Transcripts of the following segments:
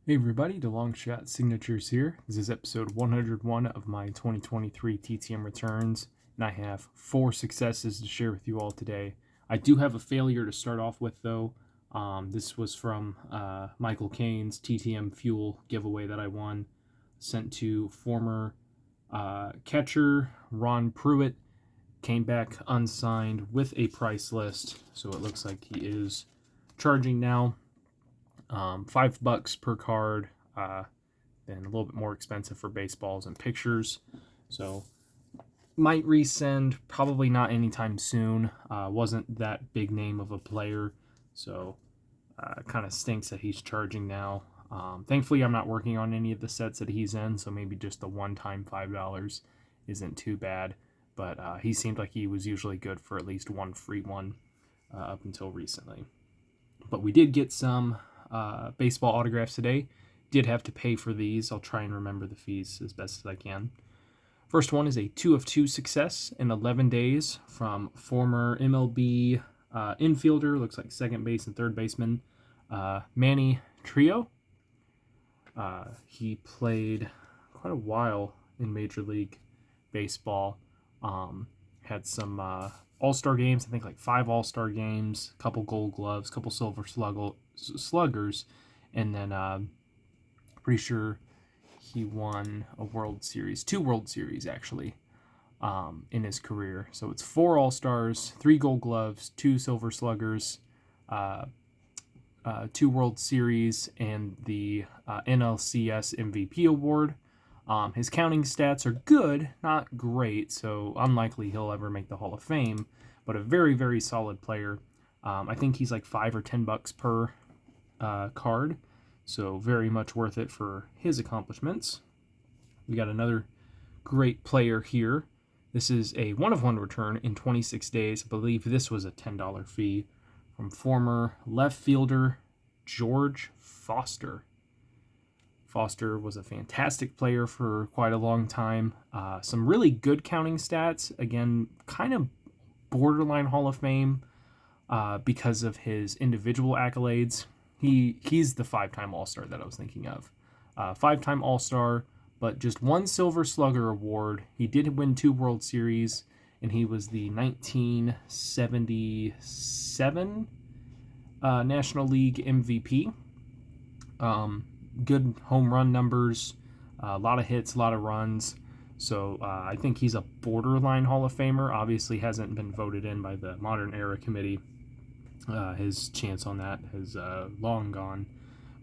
Hey everybody, the Long Shot Signatures here. This is episode 101 of my 2023 TTM returns, and I have 4 successes to share with you all today. I do have a failure to start off with though. This was from Michael Cain's TTM Fuel giveaway that I won, sent to former catcher Ron Pruitt. Came back unsigned with a price list, so it looks like he is charging now. $5 per card, and a little bit more expensive for baseballs and pictures. So might resend, probably not anytime soon. Wasn't that big name of a player, so kind of stinks that he's charging now. Thankfully, I'm not working on any of the sets that he's in, so maybe just the one-time $5 isn't too bad. But he seemed like he was usually good for at least one free one up until recently. But we did get some baseball autographs today. Did have to pay for these. I'll try and remember the fees as best as I can. First one is a 2 of 2 success in 11 days from former MLB infielder, looks like second base and third baseman, Manny Trio. He played quite a while in Major League Baseball. Had some all-star games, I think like 5 all-star games, a couple gold gloves, a couple silver sluggers, and then pretty sure he won a World Series, 2 World Series actually, in his career. So it's 4 all-stars, 3 gold gloves, 2 silver sluggers, 2 World Series, and the NLCS MVP award. His counting stats are good, not great, so unlikely he'll ever make the Hall of Fame, but a very, very solid player. I think he's like $5 or $10 per card, so very much worth it for his accomplishments. We got another great player here. This is a 1-of-1 return in 26 days. I believe this was a $10 fee from former left fielder George Foster. Foster was a fantastic player for quite a long time. Some really good counting stats. Again, kind of borderline Hall of Fame because of his individual accolades. He's the 5-time All-Star that I was thinking of. 5-time All-Star, but just 1 Silver Slugger award. He did win 2 World Series, and he was the 1977 National League MVP. Good home run numbers, a lot of hits, a lot of runs. So I think he's a borderline Hall of Famer. Obviously hasn't been voted in by the Modern Era Committee. His chance on that has long gone.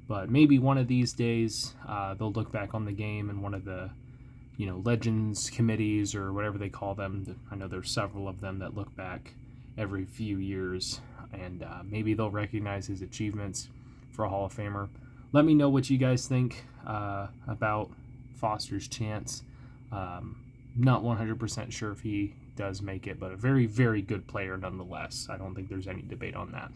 But maybe one of these days they'll look back on the game in one of the legends committees or whatever they call them. I know there's several of them that look back every few years, and maybe they'll recognize his achievements for a Hall of Famer. Let me know what you guys think about Foster's chance. Not 100% sure if he does make it, but a very, very good player nonetheless. I don't think there's any debate on that.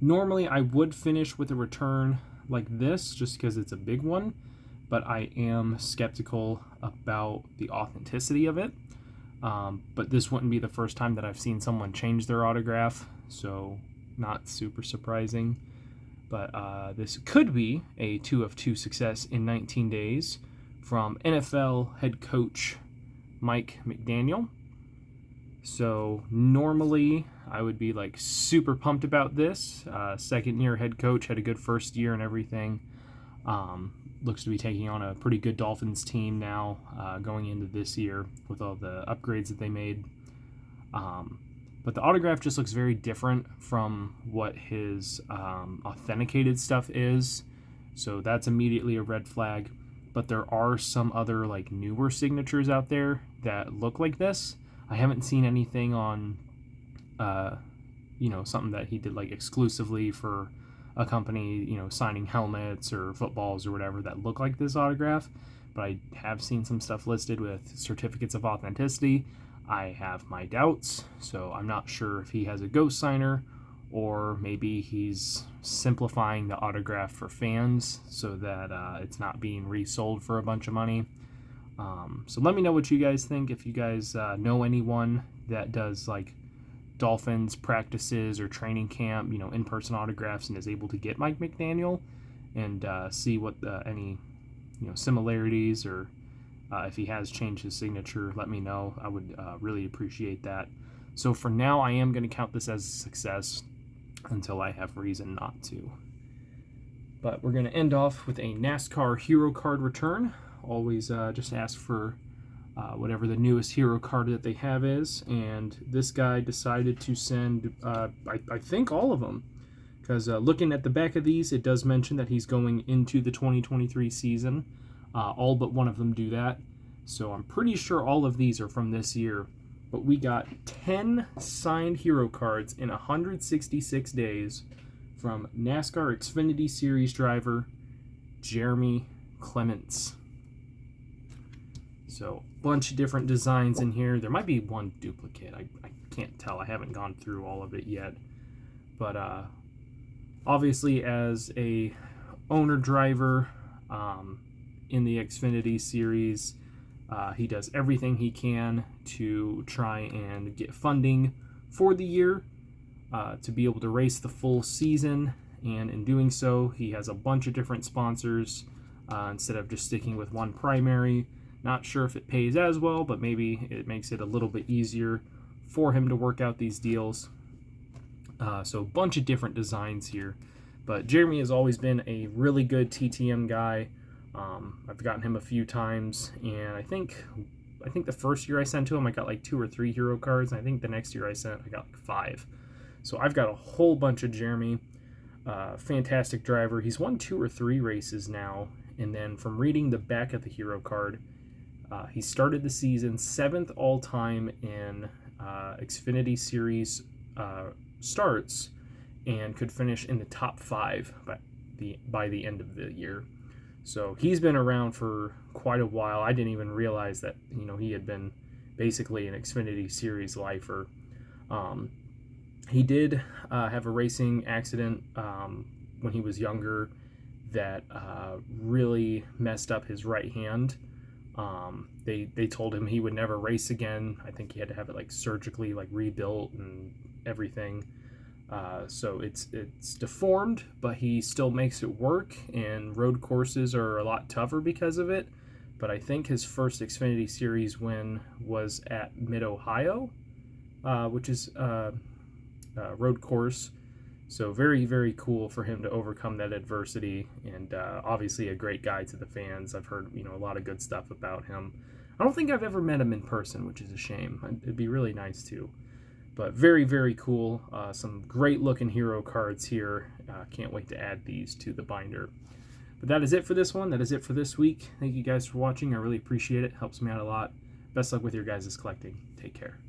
Normally, I would finish with a return like this just because it's a big one, but I am skeptical about the authenticity of it. But this wouldn't be the first time that I've seen someone change their autograph, so not super surprising. But this could be a 2 of 2 success in 19 days from NFL head coach Mike McDaniel. So normally I would be like super pumped about this. Second year head coach, had a good first year and everything. Looks to be taking on a pretty good Dolphins team now going into this year with all the upgrades that they made. But the autograph just looks very different from what his authenticated stuff is. So that's immediately a red flag. But there are some other like newer signatures out there that look like this. I haven't seen anything on, something that he did like exclusively for a company, signing helmets or footballs or whatever that look like this autograph. But I have seen some stuff listed with certificates of authenticity. I have my doubts, so I'm not sure if he has a ghost signer or maybe he's simplifying the autograph for fans so that it's not being resold for a bunch of money. So let me know what you guys think. If you guys know anyone that does like Dolphins practices or training camp, in-person autographs and is able to get Mike McDaniel, and see what any similarities, or if he has changed his signature, let me know. I would really appreciate that. So for now, I am going to count this as a success until I have reason not to. But we're going to end off with a NASCAR hero card return. Always just ask for whatever the newest hero card that they have is. And this guy decided to send, I think, all of them. Because looking at the back of these, it does mention that he's going into the 2023 season. All but one of them do that. So I'm pretty sure all of these are from this year. But we got 10 signed hero cards in 166 days from NASCAR Xfinity Series driver Jeremy Clements. So, bunch of different designs in here. There might be one duplicate. I can't tell. I haven't gone through all of it yet. But obviously, as a owner driver in the Xfinity Series, he does everything he can to try and get funding for the year to be able to race the full season. And in doing so, he has a bunch of different sponsors instead of just sticking with one primary. Not sure if it pays as well, but maybe it makes it a little bit easier for him to work out these deals. So a bunch of different designs here. But Jeremy has always been a really good TTM guy. I've gotten him a few times, and I think the first year I sent to him, I got like 2 or 3 hero cards, and I think the next year I got like 5. So I've got a whole bunch of Jeremy. Fantastic driver. He's won 2 or 3 races now, and then from reading the back of the hero card, he started the season 7th all-time in Xfinity Series starts, and could finish in the top 5 by the end of the year. So he's been around for quite a while. I didn't even realize that he had been basically an Xfinity Series lifer. He did have a racing accident when he was younger that really messed up his right hand. They told him he would never race again. I think he had to have it like surgically rebuilt and everything. So it's deformed, but he still makes it work, and road courses are a lot tougher because of it. But I think his first Xfinity Series win was at Mid-Ohio, which is a road course. So very, very cool for him to overcome that adversity, and obviously a great guy to the fans. I've heard a lot of good stuff about him. I don't think I've ever met him in person, which is a shame. It'd be really nice to. But very, very cool. Some great looking hero cards here. Can't wait to add these to the binder. But that is it for this one. That is it for this week. Thank you guys for watching. I really appreciate it. Helps me out a lot. Best luck with your guys' collecting. Take care.